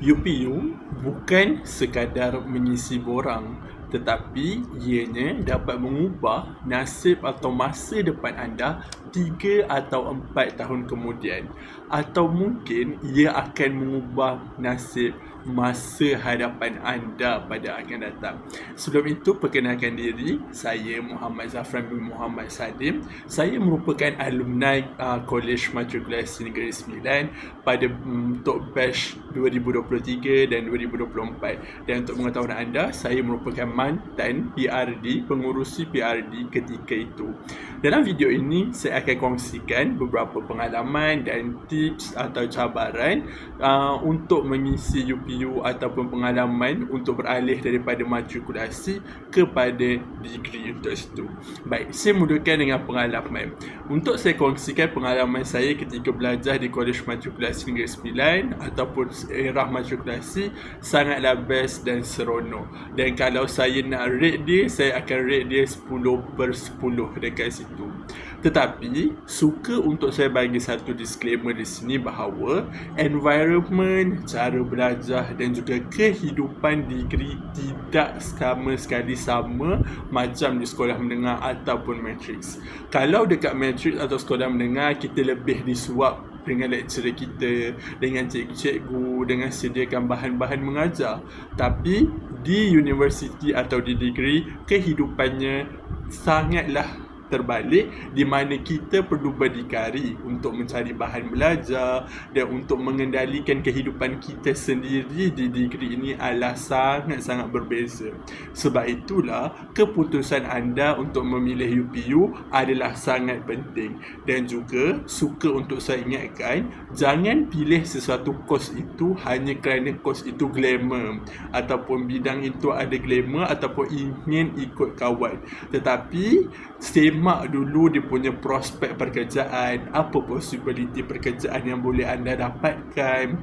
UPU bukan sekadar mengisi borang, tetapi ianya dapat mengubah nasib atau masa depan anda 3 atau 4 tahun kemudian. Atau mungkin ia akan mengubah nasib masa hadapan anda pada akan datang. Sebelum itu, perkenalkan diri, saya Muhammad Zafran bin Muhammad Sadim. Saya merupakan alumni Kolej Matrikulasi Negeri Sembilan pada untuk batch 2023 dan 2024. Dan untuk pengetahuan anda, saya merupakan mantan PRD, pengurusi PRD ketika itu. Dalam video ini, saya akan kongsikan beberapa pengalaman dan tips atau cabaran untuk mengisi UPU ataupun pengalaman untuk beralih daripada matrikulasi kepada degree untuk situ. Baik, saya mulakan dengan pengalaman. Untuk saya kongsikan pengalaman saya ketika belajar di Kolej Matrikulasi Negeri Sembilan ataupun era matrikulasi sangatlah best dan seronok. Dan kalau saya nak rate dia, saya akan rate dia 10/10 dekat situ. Tetapi, suka untuk saya bagi satu disclaimer di sini bahawa environment, cara belajar dan juga kehidupan degree tidak sama sekali sama macam di sekolah menengah ataupun matriks. Kalau dekat matriks atau sekolah menengah, kita lebih disuap dengan lecturer kita, dengan cikgu-cikgu, dengan sediakan bahan-bahan mengajar. Tapi di universiti atau di degree, kehidupannya sangatlah terbalik, di mana kita perlu berdikari untuk mencari bahan belajar dan untuk mengendalikan kehidupan kita sendiri di degree ini adalah sangat-sangat berbeza. Sebab itulah keputusan anda untuk memilih UPU adalah sangat penting. Dan juga suka untuk saya ingatkan, jangan pilih sesuatu kos itu hanya kerana kos itu glamour ataupun bidang itu ada glamour ataupun ingin ikut kawan. Tetapi semak dulu dia punya prospek pekerjaan, apa possibility pekerjaan yang boleh anda dapatkan.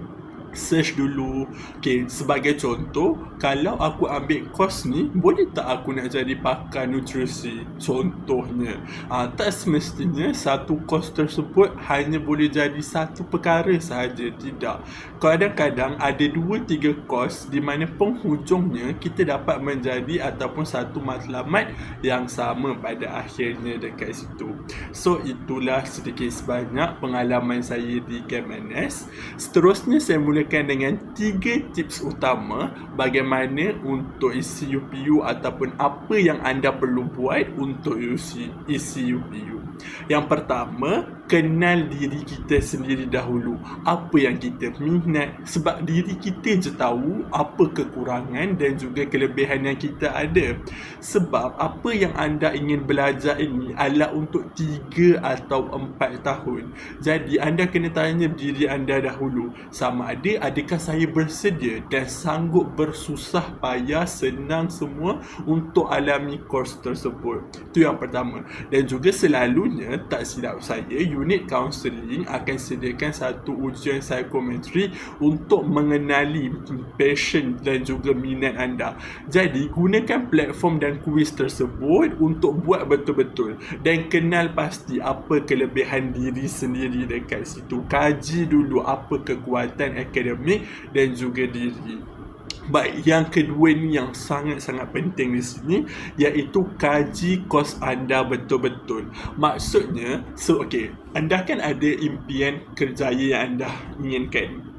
Search dulu. Okay, sebagai contoh, kalau aku ambil kos ni, boleh tak aku nak jadi pakar nutrisi? Contohnya, tak semestinya satu kos tersebut hanya boleh jadi satu perkara sahaja. Tidak. Kadang-kadang ada 2-3 kos di mana penghujungnya kita dapat menjadi ataupun satu matlamat yang sama pada akhirnya dekat situ. So, itulah sedikit sebanyak pengalaman saya di KMNS. Seterusnya, saya mulakan dengan 3 tips utama bagaimana untuk isi UPU ataupun apa yang anda perlu buat untuk isi UPU. Yang pertama, kenal diri kita sendiri dahulu. Apa yang kita minat, sebab diri kita je tahu apa kekurangan dan juga kelebihan yang kita ada. Sebab apa yang anda ingin belajar ini adalah untuk 3 atau 4 tahun. Jadi anda kena tanya diri anda dahulu, sama ada adakah saya bersedia dan sanggup bersusah payah, senang semua untuk alami kos tersebut. Itu yang pertama. Dan juga selalunya, tak silap saya, unit kaunseling akan sediakan satu ujian psikometri untuk mengenali passion dan juga minat anda. Jadi gunakan platform dan kuis tersebut untuk buat betul-betul dan kenal pasti apa kelebihan diri sendiri dekat situ. Kaji dulu apa kekuatan akademik dan juga diri. Baik, yang kedua ni yang sangat-sangat penting di sini, iaitu kaji kos anda betul-betul. Maksudnya, anda kan ada impian kerjaya yang anda inginkan.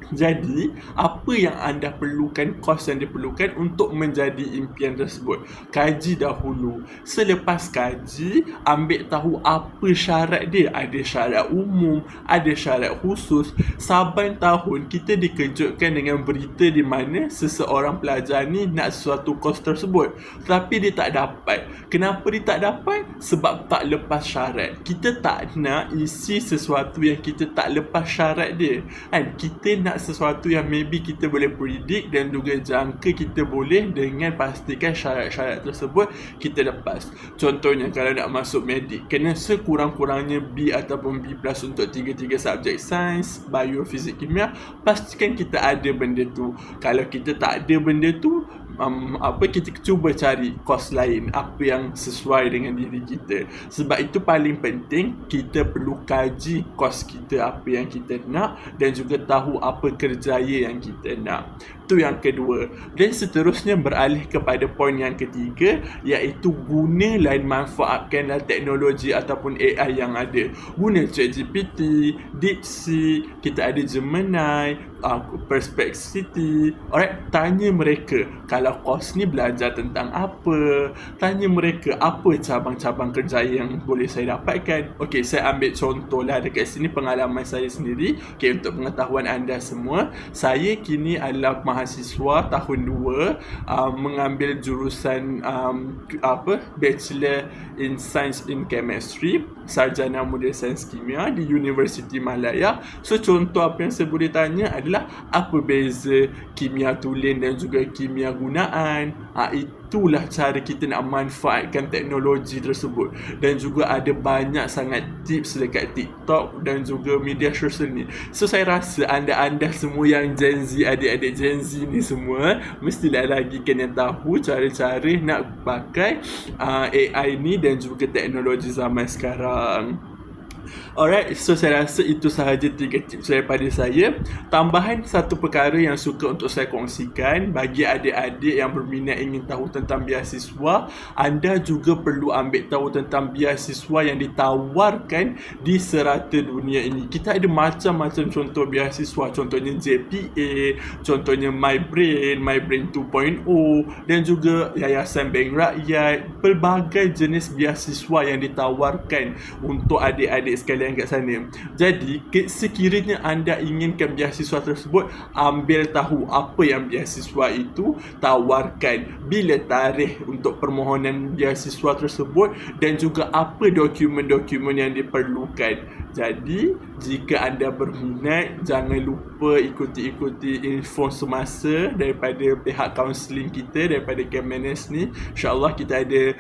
Jadi, apa yang anda perlukan, kos yang diperlukan untuk menjadi impian tersebut. Kaji dahulu. Selepas kaji, ambil tahu apa syarat dia. Ada syarat umum, ada syarat khusus. Saban tahun, kita dikejutkan dengan berita di mana seseorang pelajar ni nak sesuatu kos tersebut. Tapi dia tak dapat. Kenapa dia tak dapat? Sebab tak lepas syarat. Kita tak nak isi sesuatu yang kita tak lepas syarat dia. Kan? Kita nak sesuatu yang maybe kita boleh predict dan juga jangka kita boleh dengan pastikan syarat-syarat tersebut kita lepas. Contohnya, kalau nak masuk medik, kena sekurang-kurangnya B ataupun B+ untuk 3 subjek sains, bio, fizik, kimia. Pastikan kita ada benda tu. Kalau kita tak ada benda tu, kita cuba cari kos lain apa yang sesuai dengan diri kita. Sebab itu paling penting kita perlu kaji kos kita apa yang kita nak dan juga tahu apa kerjaya yang kita nak. Itu yang kedua. Dan seterusnya beralih kepada poin yang ketiga, iaitu guna dan manfaatkanlah teknologi ataupun AI yang ada. Guna ChatGPT, DeepSeek, kita ada Gemini, Perplexity. Alright, tanya mereka kalau kos ni belajar tentang apa. Tanya mereka apa cabang-cabang kerjaya yang boleh saya dapatkan. Okey, saya ambil contoh lah dekat sini pengalaman saya sendiri. Okey, untuk pengetahuan anda semua, saya kini adalah mahasiswa tahun 2 mengambil jurusan Bachelor in Science in Chemistry, sarjana model sains kimia di Universiti Malaya. So contoh apa yang saya boleh tanya adalah apa beza kimia tulen dan juga kimia gunaan. Itulah cara kita nak manfaatkan teknologi tersebut. Dan juga ada banyak sangat tips dekat TikTok dan juga media sosial ni. So saya rasa anda-anda semua yang Gen Z, adik-adik Gen Z ni semua mestilah lagi kena tahu cara-cara nak pakai AI ni dan juga teknologi zaman sekarang. Alright, so saya rasa itu sahaja 3 tips daripada saya. Tambahan satu perkara yang suka untuk saya kongsikan, bagi adik-adik yang berminat ingin tahu tentang beasiswa, anda juga perlu ambil tahu tentang beasiswa yang ditawarkan di serata dunia ini. Kita ada macam-macam contoh beasiswa, contohnya JPA, contohnya MyBrain 2.0 dan juga Yayasan Bank Rakyat. Pelbagai jenis beasiswa yang ditawarkan untuk adik-adik sekalian kat sana. Jadi sekiranya anda inginkan beasiswa tersebut, ambil tahu apa yang beasiswa itu tawarkan, bila tarikh untuk permohonan beasiswa tersebut dan juga apa dokumen-dokumen yang diperlukan. Jadi jika anda berminat, jangan lupa ikuti info semasa daripada pihak kaunseling kita, daripada Kemenes ni. InsyaAllah kita ada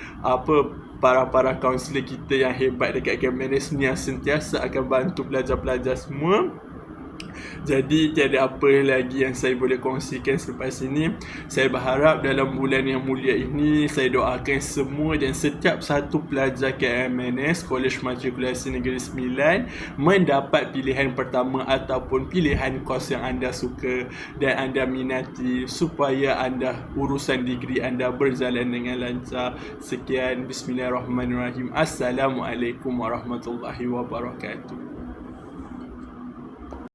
para kaunselor kita yang hebat dekat Kemenes ni yang sentiasa akan bantu pelajar-pelajar semua. Jadi tiada apa lagi yang saya boleh kongsikan selepas ini. Saya berharap dalam bulan yang mulia ini, saya doakan semua dan setiap satu pelajar KMNS, Kolej Matrikulasi Negeri Sembilan, mendapat pilihan pertama ataupun pilihan kos yang anda suka dan anda minati, supaya urusan degree anda berjalan dengan lancar. Sekian, Bismillahirrahmanirrahim. Assalamualaikum warahmatullahi wabarakatuh.